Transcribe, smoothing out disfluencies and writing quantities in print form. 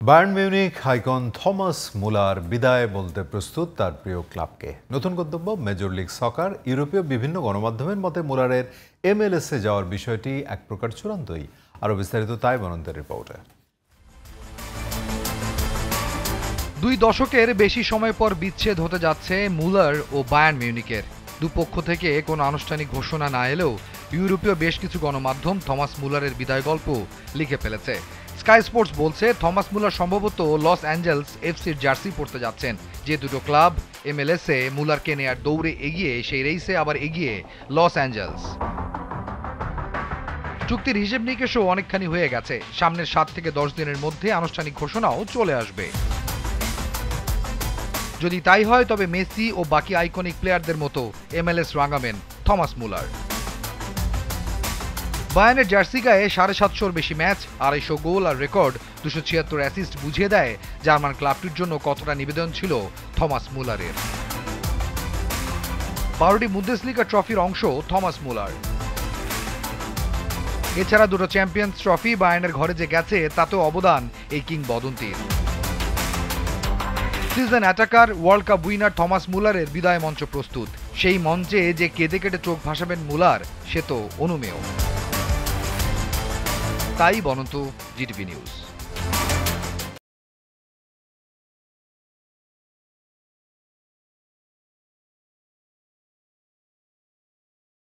Bayern Munich icon Thomas Muller বিদায় বলতে প্রস্তুত তার প্রিয় ক্লাবকে। নতুন গন্তব্য মেজর লিগ সকার। ইউরোপীয় বিভিন্ন গণমাধ্যমের মতে মুলারের MLS-এ যাওয়ার বিষয়টি এক প্রকার চূড়ান্তই। আরও বিস্তারিত তাই বনন্তের রিপোর্টে। 2 দশকের বেশি সময় পর বিচ্ছেদ হতে যাচ্ছে মুলার ও বায়ার্ন মিউনিখের। দুপক্ষ থেকে কোনো আনুষ্ঠানিক ঘোষণা না এলেও ইউরোপীয় বেশ কিছু গণমাধ্যম থমাস মুলারের বিদায় গল্প লিখে ফেলেছে। স্কাই স্পোর্টস বলছে থমাস মুলার সম্ভবত লস অ্যাঞ্জেলস এফসির জার্সি পরতে যাচ্ছেন। যে দুটো ক্লাব MLS-এ মুলারকে নেয়ার দৌড়ে এগিয়ে, সেই রেসে আবার এগিয়ে লস অ্যাঞ্জেলস। চুক্তির হিসেব নিকেশও অনেকখানি হয়ে গেছে। সামনের 7 থেকে 10 দিনের মধ্যে আনুষ্ঠানিক ঘোষণাও চলে আসবে। যদি তাই হয় তবে মেসি ও বাকি আইকনিক প্লেয়ারদের মতো MLS রাঙাবেন থমাস মুলার। বায়ার্নের জার্সি গায়ে 750-র বেশি ম্যাচ, 250 গোল আর রেকর্ড 276 অ্যাসিস্ট বুঝিয়ে দেয় জার্মান ক্লাবটির জন্য কতটা নিবেদন ছিল থমাস মুলারের। 12টি বুন্দেসলিগা ট্রফির অংশ থমাস মুলার। এছাড়া 2টো চ্যাম্পিয়ন্স ট্রফি বায়ার্নের ঘরে যে গেছে তাতেও অবদান এই কিংবদন্তির। Season attacker, world cup winner Thomas মুলারের বিদায় মঞ্চ প্রস্তুত। সেই মঞ্চে যে কেঁদে কেটে চোখ ভাসাবেন মুলার, সে তো অনুমেয়। তাই বনন্ত, জিটিভি নিউজ।